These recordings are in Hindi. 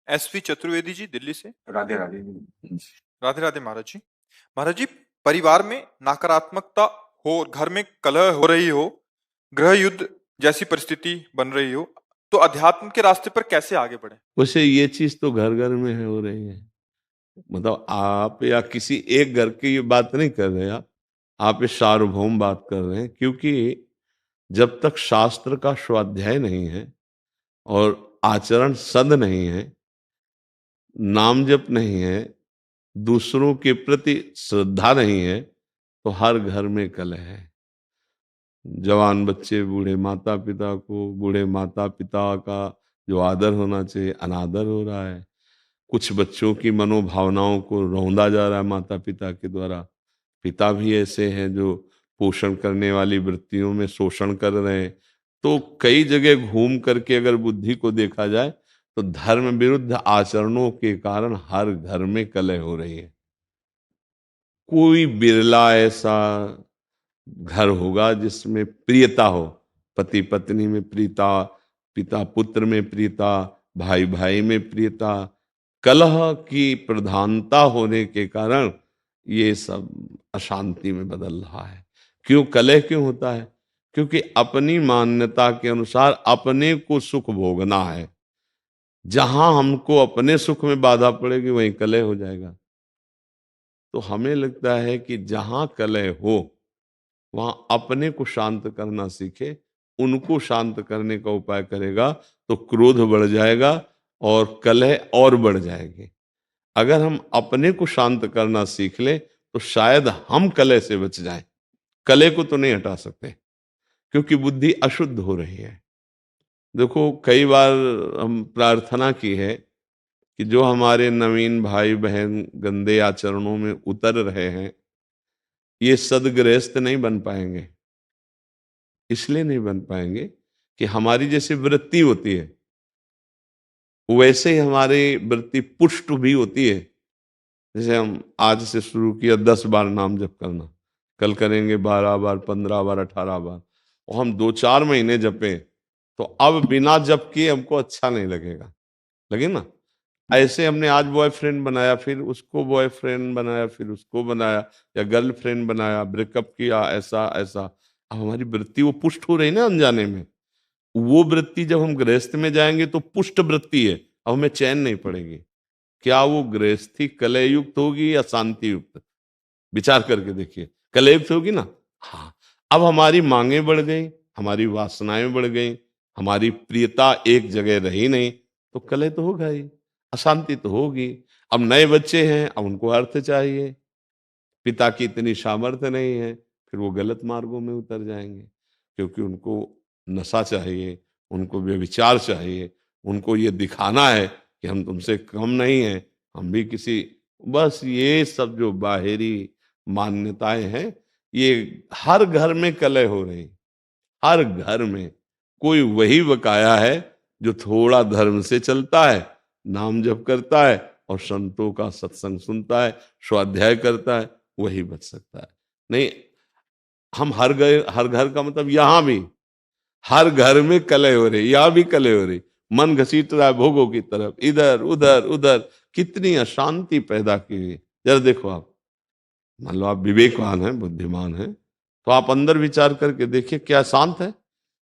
एसपी चतुर्वेदी जी दिल्ली से। राधे राधे। राधे राधे महाराज जी। महाराज जी, परिवार में नकारात्मकता हो और घर में कलह हो रही हो, गृह युद्ध जैसी परिस्थिति बन रही हो, तो अध्यात्म के रास्ते पर कैसे आगे बढ़े? वैसे ये चीज तो घर घर में है, हो रही है। मतलब आप या किसी एक घर की ये बात नहीं कर रहे, आप ये सार्वभौम बात कर रहे हैं। क्योंकि जब तक शास्त्र का स्वाध्याय नहीं है और आचरण सद नहीं है, नाम जप नहीं है, दूसरों के प्रति श्रद्धा नहीं है, तो हर घर में कलह है। जवान बच्चे बूढ़े माता पिता को, बूढ़े माता पिता का जो आदर होना चाहिए अनादर हो रहा है। कुछ बच्चों की मनोभावनाओं को रौंदा जा रहा है माता पिता के द्वारा। पिता भी ऐसे हैं जो पोषण करने वाली वृत्तियों में शोषण कर रहे हैं। तो कई जगह घूम करके अगर बुद्धि को देखा जाए तो धर्म विरुद्ध आचरणों के कारण हर घर में कलह हो रही है। कोई बिरला ऐसा घर होगा जिसमें प्रियता हो, पति पत्नी में प्रियता, पिता पुत्र में प्रियता, भाई भाई में प्रियता। कलह की प्रधानता होने के कारण ये सब अशांति में बदल रहा है। क्यों कलह क्यों होता है? क्योंकि अपनी मान्यता के अनुसार अपने को सुख भोगना है। जहां हमको अपने सुख में बाधा पड़ेगी वहीं कलह हो जाएगा। तो हमें लगता है कि जहां कलह हो वहां अपने को शांत करना सीखे। उनको शांत करने का उपाय करेगा तो क्रोध बढ़ जाएगा और कलह और बढ़ जाएगी। अगर हम अपने को शांत करना सीख ले तो शायद हम कलह से बच जाएं। कलह को तो नहीं हटा सकते क्योंकि बुद्धि अशुद्ध हो रही है। देखो कई बार हम प्रार्थना की है कि जो हमारे नवीन भाई बहन गंदे आचरणों में उतर रहे हैं, ये सदगृहस्थ नहीं बन पाएंगे। इसलिए नहीं बन पाएंगे कि हमारी जैसी वृत्ति होती है वैसे ही हमारी वृत्ति पुष्ट भी होती है। जैसे हम आज से शुरू किया 10 बार नाम जप करना, कल करेंगे 12 बार, 15 बार, 18 बार, और हम 2-4 महीने जपे तो अब बिना जप किए हमको अच्छा नहीं लगेगा। लगे ना? ऐसे हमने आज बॉयफ्रेंड बनाया, फिर उसको बॉयफ्रेंड बनाया, फिर उसको बनाया, या गर्लफ्रेंड बनाया, ब्रेकअप किया, ऐसा ऐसा। अब हमारी वृत्ति वो पुष्ट हो रही ना अनजाने में। वो वृत्ति जब हम गृहस्थ में जाएंगे तो पुष्ट वृत्ति है, अब हमें चैन नहीं पड़ेगी। क्या वो गृहस्थी कलह युक्त होगी या शांति युक्त? विचार करके देखिए। कलह युक्त होगी ना? हाँ। अब हमारी मांगे बढ़ गई, हमारी वासनाएं बढ़ गई, हमारी प्रियता एक जगह रही नहीं, तो कलह तो होगा ही, अशांति तो होगी। अब नए बच्चे हैं, अब उनको अर्थ चाहिए, पिता की इतनी सामर्थ्य नहीं है, फिर वो गलत मार्गों में उतर जाएंगे। क्योंकि उनको नशा चाहिए, उनको व्यभिचार चाहिए, उनको ये दिखाना है कि हम तुमसे कम नहीं हैं, हम भी किसी। बस ये सब जो बाहरी मान्यताएं हैं, ये हर घर में कलह हो रही। हर घर में कोई वही बकाया है जो थोड़ा धर्म से चलता है, नाम जप करता है और संतों का सत्संग सुनता है, स्वाध्याय करता है, वही बच सकता है। नहीं, हम हर घर का मतलब यहां भी हर घर में कलह हो रही, यहां भी कलह हो रही। मन घसीट रहा है भोगों की तरफ, इधर उधर उधर। कितनी अशांति पैदा की हुई। जरा देखो आप, मान लो आप विवेकवान हैं, बुद्धिमान हैं, तो आप अंदर विचार करके देखिए क्या शांत है?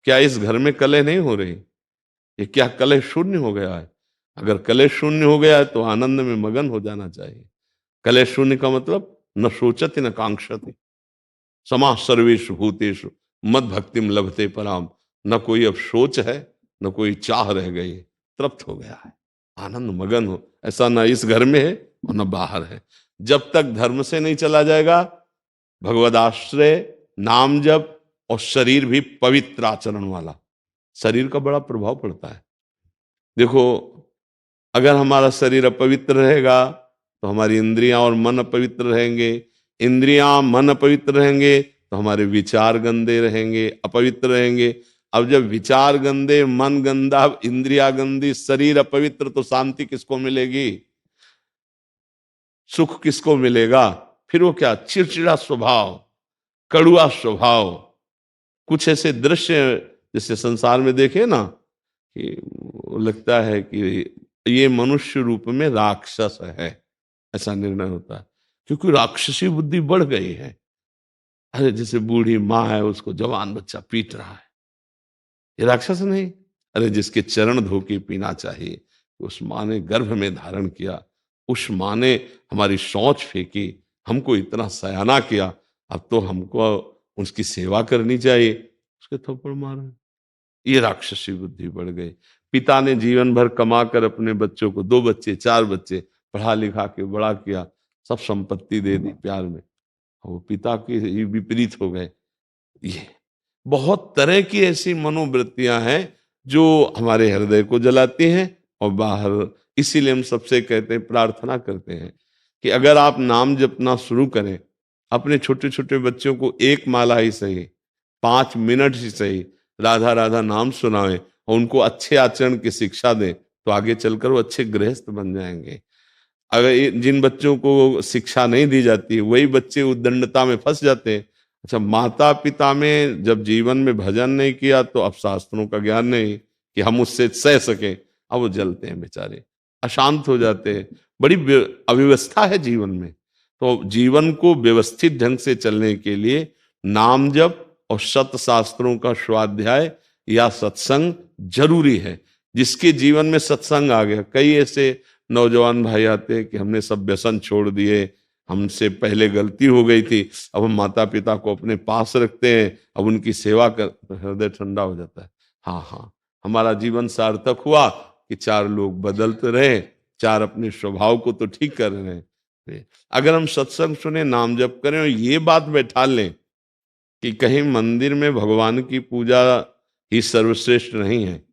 क्या इस घर में कलह नहीं हो रही? ये क्या कलह शून्य हो गया है? अगर कलह शून्य हो गया है तो आनंद में मगन हो जाना चाहिए। कलह शून्य का मतलब न सोचति न कांक्षति, समा सर्वेषु भूतेषु मद भक्तिम लभते पराम। न कोई अब सोच है, न कोई चाह रह गई, तृप्त हो गया है, आनंद मगन हो। ऐसा न इस घर में है और न बाहर है। जब तक धर्म से नहीं चला जाएगा, भगवदाश्रय, नाम जप और शरीर भी पवित्र आचरण वाला, शरीर का बड़ा प्रभाव पड़ता है। देखो, अगर हमारा शरीर अपवित्र रहेगा तो हमारी इंद्रियां और मन अपवित्र रहेंगे। इंद्रियां मन अपवित्र रहेंगे तो हमारे विचार गंदे रहेंगे, अपवित्र रहेंगे। अब जब विचार गंदे, मन गंदा, इंद्रिया गंदी, शरीर अपवित्र, तो शांति किसको मिलेगी? सुख किसको मिलेगा? फिर वो क्या, चिड़चिड़ा स्वभाव, कड़ुआ स्वभाव। कुछ ऐसे दृश्य जैसे संसार में देखे ना कि लगता है कि ये मनुष्य रूप में राक्षस है, ऐसा निर्णय होता है, क्योंकि राक्षसी बुद्धि बढ़ गई है। अरे जैसे बूढ़ी माँ है, उसको जवान बच्चा पीट रहा है, ये राक्षस नहीं। अरे जिसके चरण धो के पीना चाहिए, उस माँ ने गर्भ में धारण किया, उस माँ ने हमारी शौच फेंकी, हमको इतना सयाना किया, अब तो हमको उसकी सेवा करनी चाहिए, उसके थप्पड़ मारा। ये राक्षसी बुद्धि बढ़ गई। पिता ने जीवन भर कमा कर अपने बच्चों को, 2 बच्चे 4 बच्चे पढ़ा लिखा के बड़ा किया, सब संपत्ति दे दी प्यार में, वो पिता के ही विपरीत हो गए। ये बहुत तरह की ऐसी मनोवृत्तियां हैं जो हमारे हृदय को जलाती हैं और बाहर। इसीलिए हम सबसे कहते हैं, प्रार्थना करते हैं कि अगर आप नाम जपना शुरू करें, अपने छोटे छोटे बच्चों को एक माला ही सही, 5 मिनट ही सही, राधा राधा नाम सुनाएं और उनको अच्छे आचरण की शिक्षा दें, तो आगे चलकर वो अच्छे गृहस्थ बन जाएंगे। अगर जिन बच्चों को शिक्षा नहीं दी जाती, वही बच्चे उद्दंडता में फंस जाते हैं। अच्छा, माता पिता में जब जीवन में भजन नहीं किया, तो अब शास्त्रों का ज्ञान नहीं कि हम उससे सह सके, अब वो जलते हैं बेचारे, अशांत हो जाते हैं। बड़ी अव्यवस्था है जीवन में। तो जीवन को व्यवस्थित ढंग से चलने के लिए नाम जप और सत शास्त्रों का स्वाध्याय या सत्संग जरूरी है। जिसके जीवन में सत्संग आ गया, कई ऐसे नौजवान भाई आते हैं कि हमने सब व्यसन छोड़ दिए, हमसे पहले गलती हो गई थी, अब हम माता पिता को अपने पास रखते हैं, अब उनकी सेवा कर, हृदय ठंडा हो जाता है। हाँ हाँ, हमारा जीवन सार्थक हुआ कि 4 लोग बदलते रहे, 4 अपने स्वभाव को तो ठीक कर रहे हैं। अगर हम सत्संग सुने, नाम जप करें और ये बात बैठा लें कि कहीं मंदिर में भगवान की पूजा ही सर्वश्रेष्ठ नहीं है,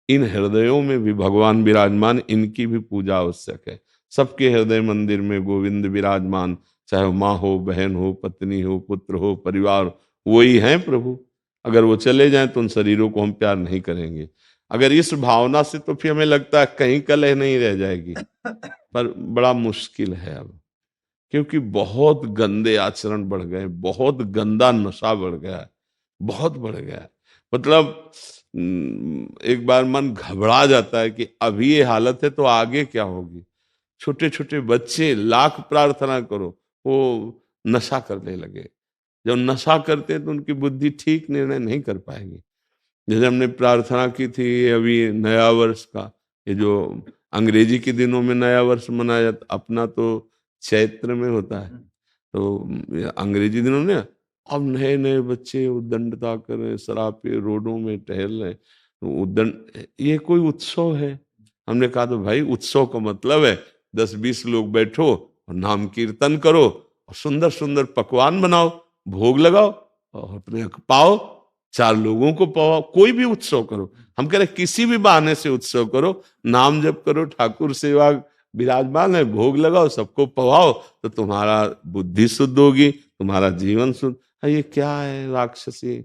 इन हृदयों में भी भगवान विराजमान, इनकी भी पूजा आवश्यक है। सबके हृदय मंदिर में गोविंद विराजमान, चाहे माँ हो, बहन हो, पत्नी हो, पुत्र हो, परिवार, वही है प्रभु। अगर वो चले जाएं तो उन शरीरों को हम प्यार नहीं करेंगे। अगर इस भावना से, तो फिर हमें लगता है कहीं कलह नहीं रह जाएगी, पर बड़ा मुश्किल है अब, क्योंकि बहुत गंदे आचरण बढ़ गए, बहुत गंदा नशा बढ़ गया है, बहुत बढ़ गया है। मतलब एक बार मन घबरा जाता है कि अभी ये हालत है तो आगे क्या होगी। छोटे छोटे बच्चे, लाख प्रार्थना करो, वो नशा करने लगे। जब नशा करते हैं तो उनकी बुद्धि ठीक निर्णय नहीं कर पाएगी। जैसे हमने प्रार्थना की थी अभी नया वर्ष का, ये जो अंग्रेजी के दिनों में नया वर्ष मनाया जाता, अपना तो चैत्र में होता है, तो ये अंग्रेजी दिनों में अब नए नए बच्चे उद्दंडता कर रहे हैं, शराब पे रोडों में टहल रहे हैं, तो उद्दंड, ये कोई उत्सव है? हमने कहा तो भाई उत्सव का मतलब है 10-20 लोग बैठो और नाम कीर्तन करो और सुंदर सुंदर पकवान बनाओ, भोग लगाओ और अपने पाओ, 4 लोगों को पाओ, कोई भी उत्सव करो। हम कह रहे किसी भी बहाने से उत्सव करो, नाम जप करो, ठाकुर सेवा विराजमान है, भोग लगाओ, सबको पवाओ, तो तुम्हारा बुद्धि शुद्ध होगी, तुम्हारा जीवन शुद्ध। ये क्या है? राक्षसी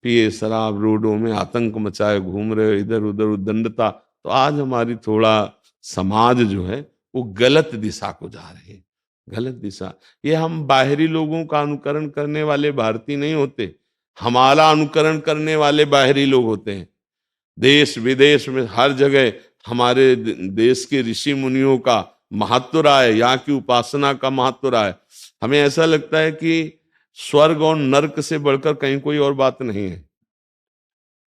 पिए शराब, रोडों में आतंक मचाए घूम रहे, इधर उधर उद्दंडता। तो आज हमारी थोड़ा समाज जो है वो गलत दिशा को जा रही है, गलत दिशा। ये हम बाहरी लोगों का अनुकरण करने वाले भारतीय नहीं होते, हमारा अनुकरण करने वाले बाहरी लोग होते हैं। देश विदेश में हर जगह हमारे देश के ऋषि मुनियों का महत्व रहा है, यहाँ की उपासना का महत्व रहा है। हमें ऐसा लगता है कि स्वर्ग और नरक से बढ़कर कहीं कोई और बात नहीं है।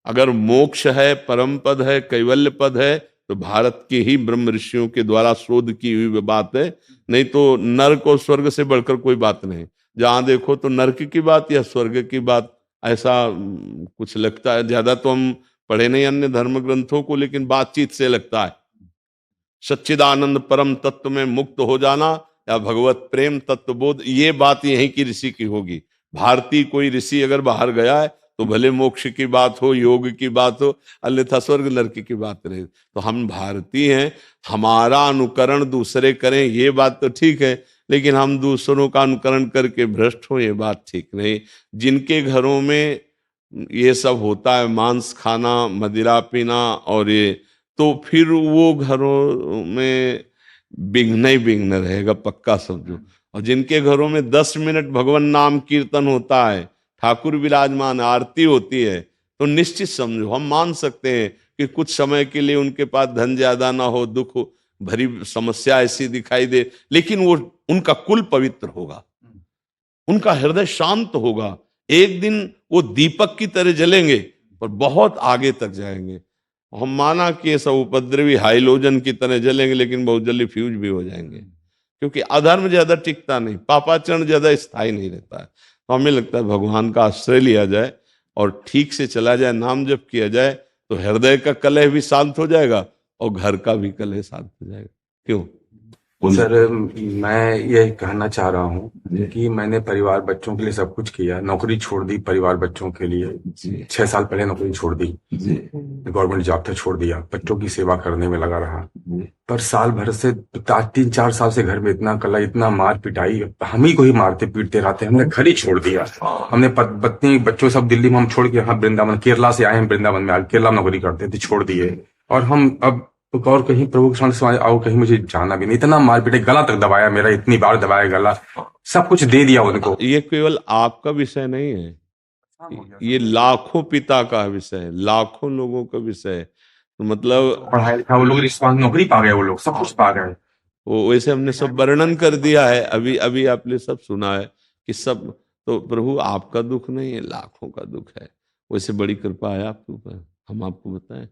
अगर मोक्ष है, परम पद है, कैवल्य पद है, तो भारत के ही ब्रह्म ऋषियों के द्वारा शोध की हुई बात है। नहीं तो नरक और स्वर्ग से बढ़कर कोई बात नहीं। जहां देखो तो नरक की बात या स्वर्ग की बात, ऐसा कुछ लगता है। ज्यादा तो हम पढ़े नहीं अन्य धर्म ग्रंथों को, लेकिन बातचीत से लगता है सच्चिदानंद परम तत्व में मुक्त हो जाना या भगवत प्रेम तत्व बोध, ये बात यहीं की ऋषि की होगी। भारतीय कोई ऋषि अगर बाहर गया है तो भले मोक्ष की बात हो, योग की बात हो, अन्यथा स्वर्ग नरक की बात रहे। तो हम भारतीय हैं, हमारा अनुकरण दूसरे करें ये बात तो ठीक है, लेकिन हम दूसरों का अनुकरण करके भ्रष्ट हो ये बात ठीक नहीं। जिनके घरों में ये सब होता है, मांस खाना, मदिरा पीना और ये, तो फिर वो घरों में विघ्न ही विघ्न रहेगा, पक्का समझो। और जिनके घरों में 10 मिनट भगवान नाम कीर्तन होता है, ठाकुर विराजमान, आरती होती है, तो निश्चित समझो हम मान सकते हैं कि कुछ समय के लिए उनके पास धन ज्यादा ना हो, दुख भरी समस्या ऐसी दिखाई दे, लेकिन वो उनका कुल पवित्र होगा, उनका हृदय शांत होगा। एक दिन वो दीपक की तरह जलेंगे और बहुत आगे तक जाएंगे। हम माना कि ये सब उपद्रवी हाइलोजन की तरह जलेंगे, लेकिन बहुत जल्दी फ्यूज भी हो जाएंगे, क्योंकि अधर्म ज्यादा टिकता नहीं, पापाचरण ज्यादा स्थायी नहीं रहता है। तो हमें लगता है भगवान का आश्रय लिया जाए और ठीक से चला जाए, नाम जप किया जाए, तो हृदय का कलह भी शांत हो जाएगा और घर का भी कलह शांत हो जाएगा। क्यों? सर, मैं ये कहना चाह रहा हूँ कि मैंने परिवार बच्चों के लिए सब कुछ किया, नौकरी छोड़ दी परिवार बच्चों के लिए। 6 साल पहले नौकरी छोड़ दी, गवर्नमेंट जॉब था, छोड़ दिया, बच्चों की सेवा करने में लगा रहा। पर साल भर से 3-4 साल से घर में इतना कला, इतना मार पिटाई, हम ही को ही मारते पीटते रहते, हमने घर ही छोड़ दिया। हमने पत्नी बच्चों सब दिल्ली में हम छोड़ के, हाँ वृंदावन, केरला से आए हैं, वृंदावन में केरला में नौकरी करते थे, छोड़ दिए। और हम अब और कहीं प्रभु के सामने और कहीं मुझे जाना भी नहीं। इतना मार पीटे, गला तक दबाया मेरा, इतनी बार दबाया गला, सब कुछ दे दिया उनको। ये केवल आपका विषय नहीं है, ये लाखों पिता का विषय है, लाखों लोगों का विषय है। तो मतलब पढ़ाया लिखा वो लोग, नौकरी पा गए, वो लोग सब कुछ पा गए। वो वैसे हमने सब वर्णन कर दिया है, अभी अभी आपने सब सुना है कि सब, तो प्रभु आपका दुख नहीं है, लाखों का दुख है। वैसे बड़ी कृपा है आपके ऊपर, हम आपको बताएं,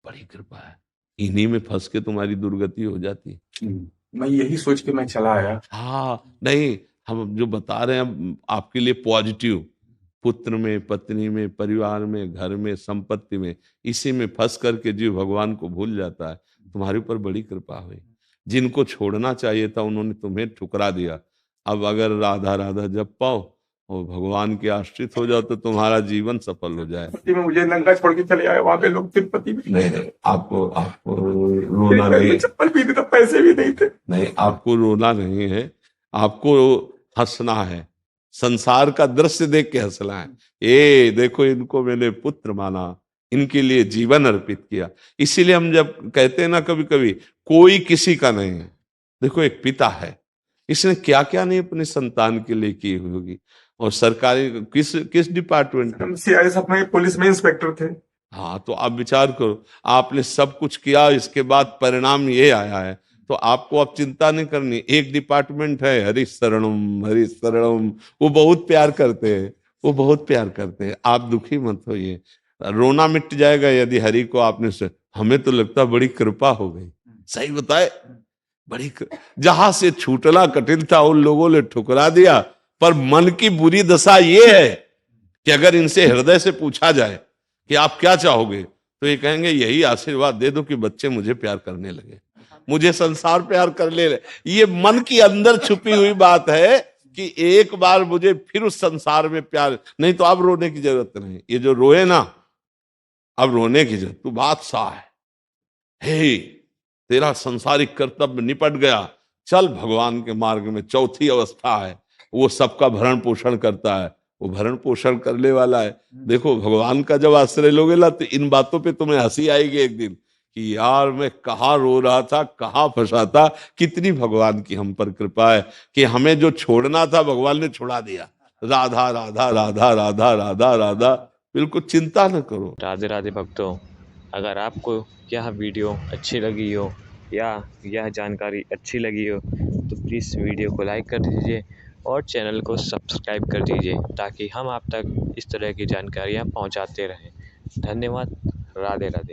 बड़ी कृपा है। इन्हीं में फंस के तुम्हारी दुर्गति हो जाती है। मैं यही सोच के मैं चला आया। हाँ नहीं, हम जो बता रहे हैं आपके लिए पॉजिटिव, पुत्र में, पत्नी में, परिवार में, घर में, संपत्ति में, इसी में फंस करके जीव भगवान को भूल जाता है। तुम्हारे ऊपर बड़ी कृपा हुई। जिनको छोड़ना चाहिए था उन्होंने तुम्हें ठुकरा दिया। अब अगर राधा राधा जप पाओ और भगवान के आश्रित हो जाओ तो तुम्हारा जीवन सफल हो जाए। में मुझे लंका छोड़ के चले आए, वहां पे लोग तिरुपति में। नहीं, आपको रोना नहीं, चप्पल भी नहीं था, पैसे भी नहीं थे। नहीं, आपको रोना नहीं है, आपको हंसना है, संसार का दृश्य देख के हंसना है। ये देखो, इनको मैंने पुत्र माना, इनके लिए जीवन अर्पित किया। इसीलिए हम जब कहते हैं ना कभी कभी, कोई किसी का नहीं है, देखो एक पिता है, इसने क्या क्या नहीं अपने संतान के लिए की होगी। और सरकारी किस डिपार्टमेंट में, CISF में, पुलिस में इंस्पेक्टर थे। हाँ, तो आप विचार करो, आपने सब कुछ किया, इसके बाद परिणाम ये आया है, तो आपको अब चिंता नहीं करनी। एक डिपार्टमेंट है हरि शरणम, हरि शरणम, वो बहुत प्यार करते हैं, वो बहुत प्यार करते हैं। आप दुखी मत होइए, रोना मिट जाएगा यदि हरि को आपने से। हमें तो लगता है बड़ी कृपा हो गई, सही बताए, जहां से छूटना कठिन था उन लोगों ने ठुकरा दिया। पर मन की बुरी दशा ये है कि अगर इनसे हृदय से पूछा जाए कि आप क्या चाहोगे, तो ये कहेंगे यही आशीर्वाद दे दो कि बच्चे मुझे प्यार करने लगे, मुझे संसार प्यार कर ले। ये मन की अंदर छुपी हुई बात है कि एक बार मुझे फिर उस संसार में प्यार, नहीं तो अब रोने की जरूरत नहीं। ये जो रोए ना, अब रोने की जरूरत, तू बादशाह है, हे तेरा संसारिक कर्तव्य निपट गया, चल भगवान के मार्ग में। चौथी अवस्था है, वो सबका भरण पोषण करता है, वो भरण पोषण करने वाला है। देखो भगवान का जब आश्रय लोगे ना, तो इन बातों पे तुम्हें हंसी आएगी एक दिन कि यार मैं कहाँ रो रहा था, कहाँ फंसा था। कितनी भगवान की हम पर कृपा है कि हमें जो छोड़ना था भगवान ने छुड़ा दिया। राधा राधा राधा राधा राधा राधा, बिल्कुल चिंता न करो। राधे राधे भक्तों, अगर आपको यह वीडियो अच्छी लगी हो या यह जानकारी अच्छी लगी हो तो प्लीज़ वीडियो को लाइक कर दीजिए और चैनल को सब्सक्राइब कर दीजिए, ताकि हम आप तक इस तरह की जानकारियाँ पहुंचाते रहें। धन्यवाद। राधे राधे।